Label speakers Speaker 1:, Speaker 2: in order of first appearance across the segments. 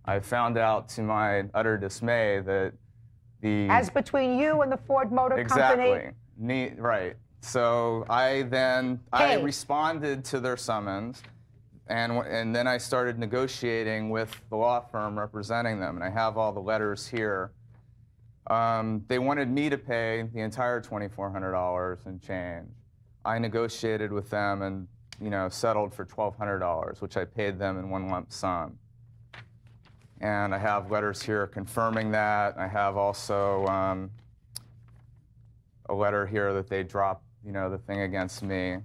Speaker 1: I found out to my utter dismay that the...
Speaker 2: As between you and the Ford Motor Company?
Speaker 1: Exactly. Right. So I responded to their summons, and then I started negotiating with the law firm representing them, and I have all the letters here. They wanted me to pay the entire $2,400 and change. I negotiated with them and, settled for $1,200, which I paid them in one lump sum. And I have letters here confirming that. I have also a letter here that they dropped, the thing against me.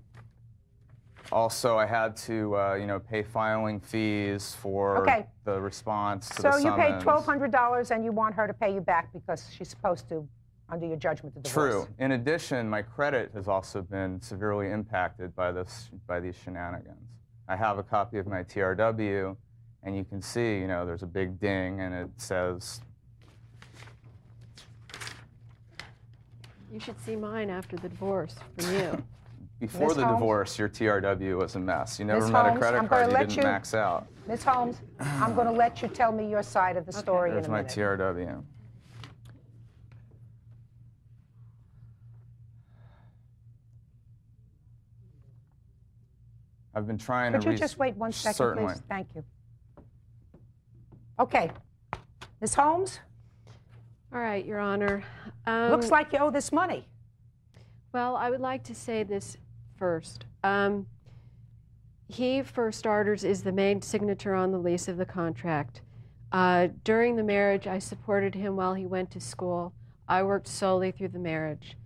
Speaker 1: Also, I had to, pay filing fees for the response to the summons.
Speaker 2: So you paid $1,200 and you want her to pay you back because she's supposed to, under your judgment of divorce.
Speaker 1: True. In addition, my credit has also been severely impacted by these shenanigans. I have a copy of my TRW, and you can see, there's a big ding, and it says...
Speaker 3: You should see mine after the divorce from you.
Speaker 1: Before the divorce, your TRW was a mess. You never met a credit card you didn't max out.
Speaker 2: Ms. Holmes, I'm going to let you tell me your side of the story in a minute.
Speaker 1: There's my TRW. I've been trying to...
Speaker 2: Could you just wait one second,
Speaker 1: Certainly.
Speaker 2: Please? Thank you. Okay. Ms. Holmes?
Speaker 3: All right, Your Honor.
Speaker 2: Looks like you owe this money.
Speaker 3: Well, I would like to say this first. He, for starters, is the main signature on the lease of the contract. During the marriage, I supported him while he went to school. I worked solely through the marriage.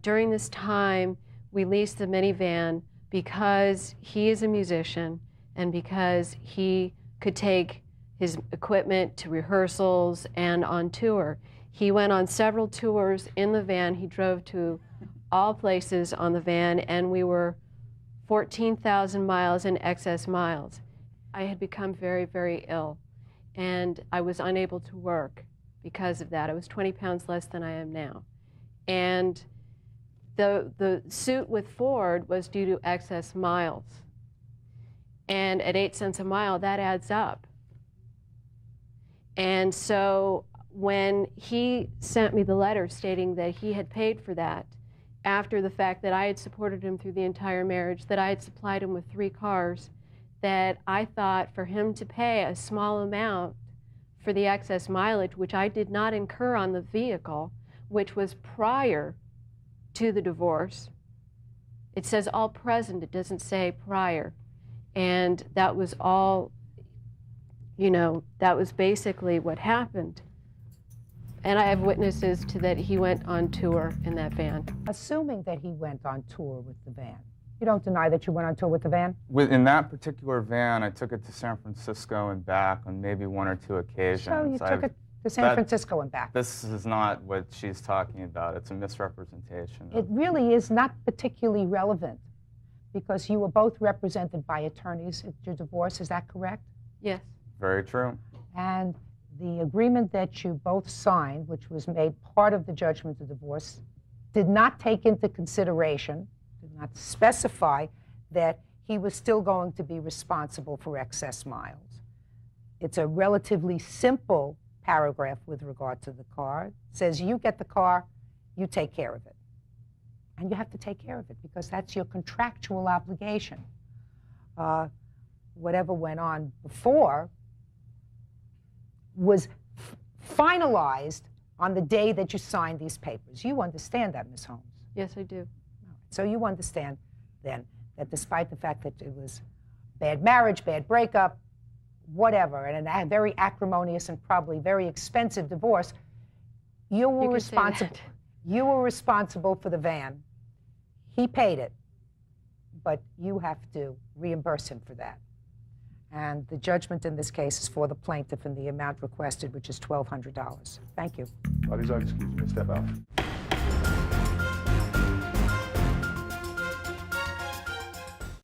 Speaker 3: During this time, we leased the minivan because he is a musician and because he could take his equipment to rehearsals and on tour. He went on several tours in the van. He drove to all places on the van, and we were 14,000 miles in excess miles. I had become very, very ill, and I was unable to work because of that. I was 20 pounds less than I am now. And the suit with Ford was due to excess miles. And at 8 cents a mile, that adds up. And so when he sent me the letter stating that he had paid for that, after the fact that I had supported him through the entire marriage, that I had supplied him with 3 cars, that I thought for him to pay a small amount for the excess mileage, which I did not incur on the vehicle, which was prior to the divorce. It says all present, it doesn't say prior. And that was all, that was basically what happened. And I have witnesses to that he went on tour in that van.
Speaker 2: Assuming that he went on tour with the van, you don't deny that you went on tour with the van?
Speaker 1: In that particular van, I took it to San Francisco and back on maybe 1 or 2 occasions.
Speaker 2: So you took it to San Francisco and back.
Speaker 1: This is not what she's talking about. It's a misrepresentation.
Speaker 2: It really is not particularly relevant because you were both represented by attorneys at your divorce. Is that correct?
Speaker 3: Yes.
Speaker 1: Very true.
Speaker 2: And the agreement that you both signed, which was made part of the judgment of divorce, did not take into consideration, did not specify that he was still going to be responsible for excess miles. It's a relatively simple paragraph with regard to the car. It says you get the car, you take care of it. And you have to take care of it because that's your contractual obligation. Whatever went on before was finalized on the day that you signed these papers. You understand that, Ms. Holmes?
Speaker 3: Yes, I do.
Speaker 2: So you understand then that despite the fact that it was bad marriage, bad breakup, whatever, and a very acrimonious and probably very expensive divorce, you were responsible. You were responsible for the van. He paid it, but you have to reimburse him for that. And the judgment in this case is for the plaintiff in the amount requested, which is $1,200. Thank you.
Speaker 4: Excuse me, step out.